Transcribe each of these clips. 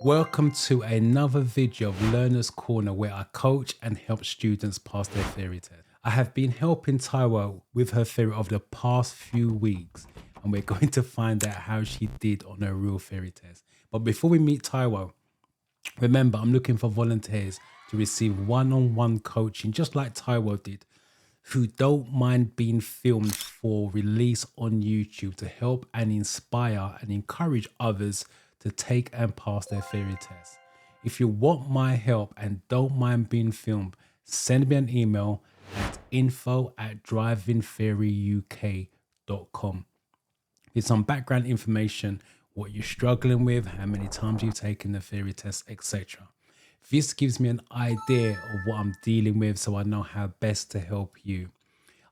Welcome to another video of Learner's Corner where I coach and help students pass their theory test. I have been helping Taiwo with her theory over the past few weeks and we're going to find out how she did on her real theory test. But before we meet Taiwo, remember I'm looking for volunteers to receive one-on-one coaching just like Taiwo did, who don't mind being filmed for release on YouTube to help and inspire and encourage others to take and pass their theory test. If you want my help and don't mind being filmed, send me an email at info@drivingtheoryuk.com with some background information, what you're struggling with, how many times you've taken the theory test, etc. This gives me an idea of what I'm dealing with so I know how best to help you.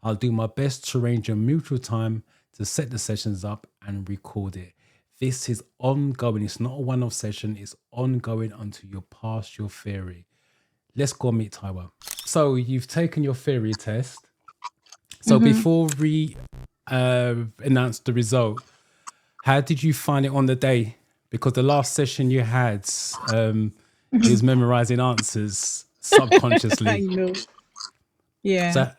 I'll do my best to arrange a mutual time to set the sessions up and record it. This is ongoing. It's not a one-off session. It's ongoing until you pass your theory. Let's go meet Taiwo. So you've taken your theory test. So before we announce the result, how did you find it on the day? Because the last session you had is memorizing answers subconsciously. I know. Yeah. So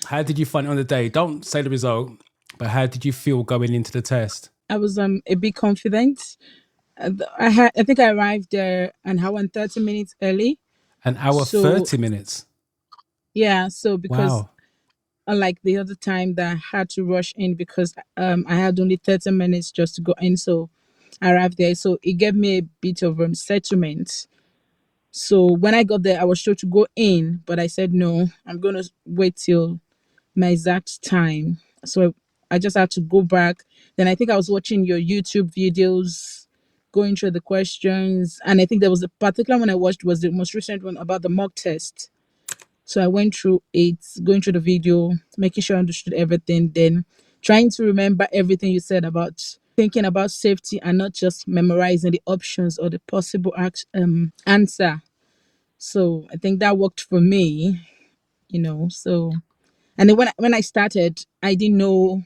how did you find it on the day? Don't say the result, but how did you feel going into the test? I was a bit confident. I think I arrived there an hour and 30 minutes early. An hour, So 30 minutes. yeah, so because Wow. unlike the other time that I had to rush in because I had only 30 minutes just to go in, so I arrived there. So it gave me a bit of settlement. So when I got there, I was sure to go in, but I said no, I'm gonna wait till my exact time. So I just had to go back. Then I think I was watching your YouTube videos, going through the questions, and I think there was a particular one I watched was the most recent one about the mock test. So I went through it, going through the video, making sure I understood everything, then trying to remember everything you said about thinking about safety and not just memorizing the options or the possible answer. So I think that worked for me, So and then when I started, I didn't know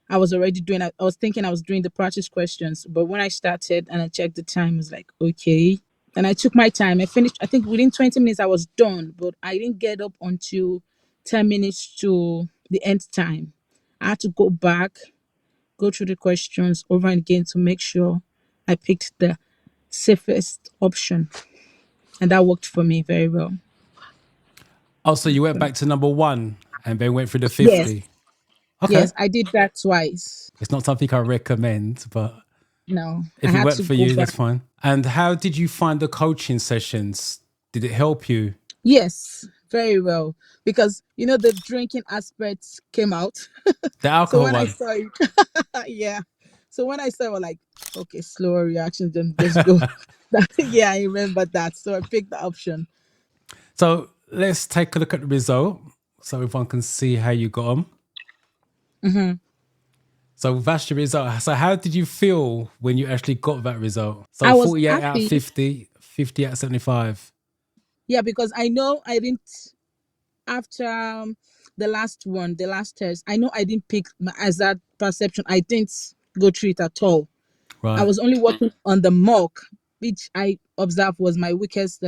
I was already doing. I was thinking I was doing the practice questions, but when I started and I checked the time, I was like, okay. And I took my time. I finished. I think within 20 minutes I was done, but I didn't get up until 10 minutes to the end time. I had to go back, go through the questions over and again to make sure I picked the safest option, and that worked for me very well. Oh, so you went back to number one and then went through the Yes, 50. Okay. yes, I did that twice. It's not something I recommend, but No, I if it had worked to for go you, back. that's fine. And how did you find the coaching sessions? Did it help you? Yes, very well. Because the drinking aspect came out. The So alcohol when I one. saw it, yeah. So when I saw it, I was like, okay, slower reactions, then just go. Yeah, I remember that. So I picked the option. So let's take a look at the result so everyone can see how you got on. So that's your result. So how did you feel when you actually got that result? I So was 48 out of happy. 50, 50 out of 75. Yeah, because I know I didn't, after the last test, I know I didn't pick my exact perception. I didn't go through it at all. I Right. was only working on the mock, which I observed was my weakest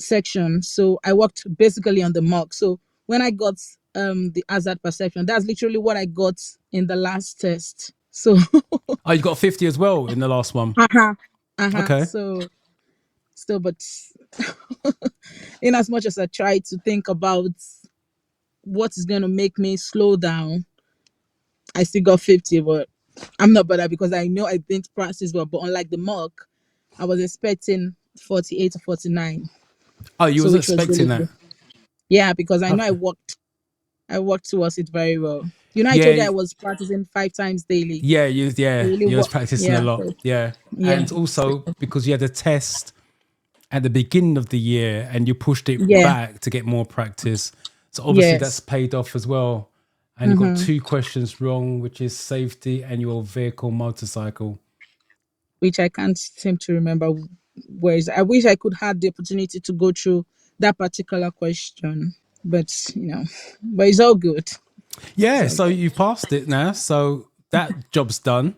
section. So I worked basically on the mock. So when I got the hazard perception, that's literally what I got in the last test. So Oh, you got 50 as well in the last one. Okay. so but in as much as I try to think about what is going to make me slow down, I still got 50, but I'm not bothered because I know I didn't practice well. But unlike the mock, I was expecting 48 to 49. Oh, you So was which was expecting really that. good. Yeah, because I know Okay. I worked towards it very well. I told you Yeah, I was practicing 5 times daily. yeah, I really you was work. practicing a Yeah. lot. Yeah. Yeah. And also because you had a test at the beginning of the year and you pushed it Yeah. back to get more practice. So obviously that's Yes. paid off as well. And you got 2 questions wrong, which is safety and your vehicle motorcycle. Which I can't seem to remember where is. I wish I could have the opportunity to go through that particular question. But but it's all good. It's Yeah, all so good. you passed it now. So that job's done.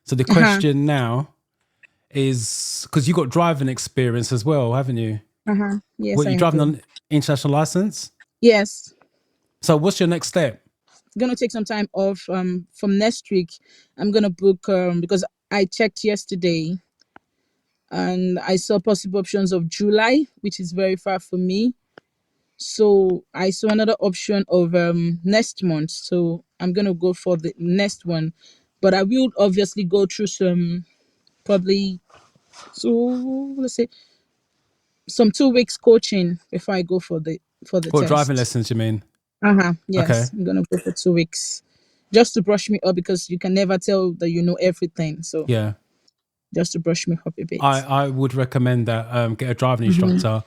So the Uh-huh. question now is because you got driving experience as well, haven't you? Yes, What, you I driving do. on international license? Yes. So what's your next step? Gonna take some time off from next week. I'm gonna book because I checked yesterday and I saw possible options of July, which is very far for me. So I saw another option of next month. So I'm gonna go for the next one. But I will obviously go through some probably, so let's say, some 2 weeks coaching before I go for the What, driving test. lessons, you mean? Yes, Okay. I'm gonna go for 2 weeks just to brush me up because you can never tell that you know everything. So Yeah. just to brush me up a bit. I would recommend that get a driving instructor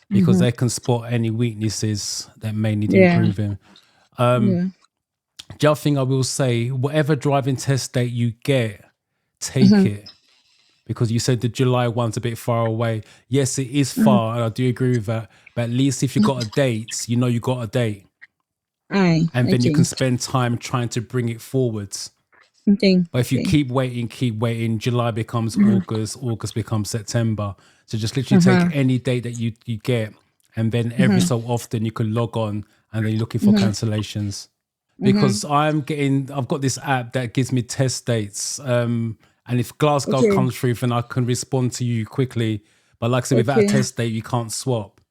because they can spot any weaknesses that may need Yeah, improving. The yeah, other thing I will say, whatever driving test date you get, take it. Because you said the July one's a bit far away. Yes, it is far, and I do agree with that. But at least if you got a date, you know you got a date. aye, And then you okay, can spend time trying to bring it forwards. okay, But if you okay. keep waiting, July becomes August, August becomes September. So just literally take any date that you get, and then every so often you can log on and then you're looking for cancellations. Because I've got this app that gives me test dates. And if Glasgow Okay, comes through, then I can respond to you quickly. But like I said, without a okay. test date, you can't swap.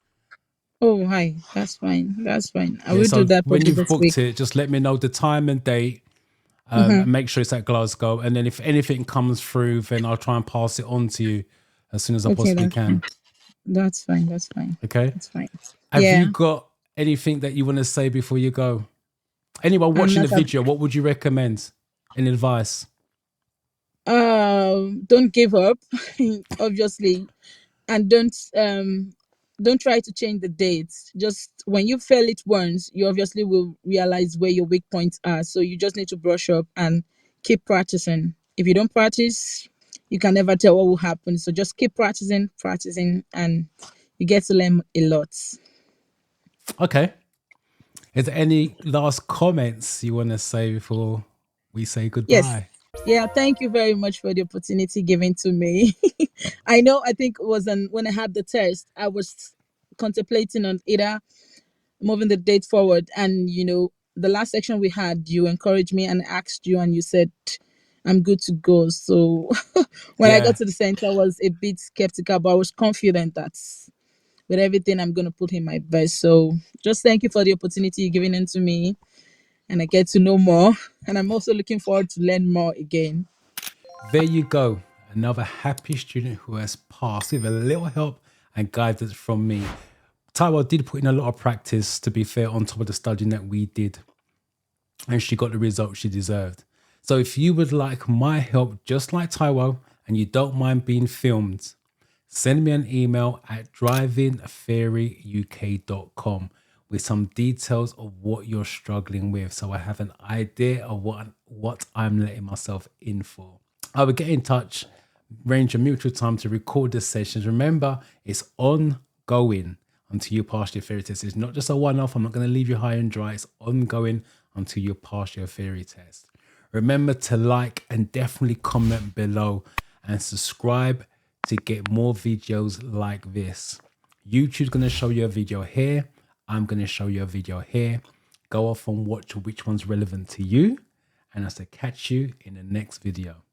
Oh, hi. That's fine. That's fine. I Yeah, will do so that when probably you've this week. booked it, just let me know the time and date, and make sure it's at Glasgow. And then if anything comes through, then I'll try and pass it on to you as soon as I Okay, possibly that's fine. can. That's fine. That's fine. Okay. That's fine. Have you Yeah. got anything that you want to say before you go? Anyone I'm watching not the video, what would you recommend? Any advice? don't give up, obviously, and don't try to change the dates. Just when you fail it once, you obviously will realize where your weak points are. So you just need to brush up and keep practicing. If you don't practice, you can never tell what will happen. So just keep practicing, practicing, and you get to learn a lot. Okay. Is there any last comments you want to say before we say Yes. goodbye? Yeah, thank you very much for the opportunity given to me. I know, I think it was when I had the test, I was contemplating on either moving the date forward. And, the last section we had, you encouraged me and asked you, and you said, I'm good to go. So when I got Yeah. to the center, I was a bit skeptical, but I was confident that with everything, I'm going to put in my best. So just thank you for the opportunity you're giving into me. And I get to know more. And I'm also looking forward to learn more again. There you go. Another happy student who has passed with a little help and guidance from me. Taiwo did put in a lot of practice, to be fair, on top of the studying that we did. And she got the result she deserved. So if you would like my help, just like Taiwo, and you don't mind being filmed, send me an email at drivingtheoryuk.com with some details of what you're struggling with, so I have an idea of what I'm letting myself in for. I will get in touch, arrange a mutual time to record the sessions. Remember, it's ongoing until you pass your theory test. It's not just a one-off. I'm not going to leave you high and dry. It's ongoing until you pass your theory test. Remember to like and definitely comment below and subscribe to get more videos like this. YouTube's going to show you a video here. I'm going to show you a video here. Go off and watch which one's relevant to you. And I'll catch you in the next video.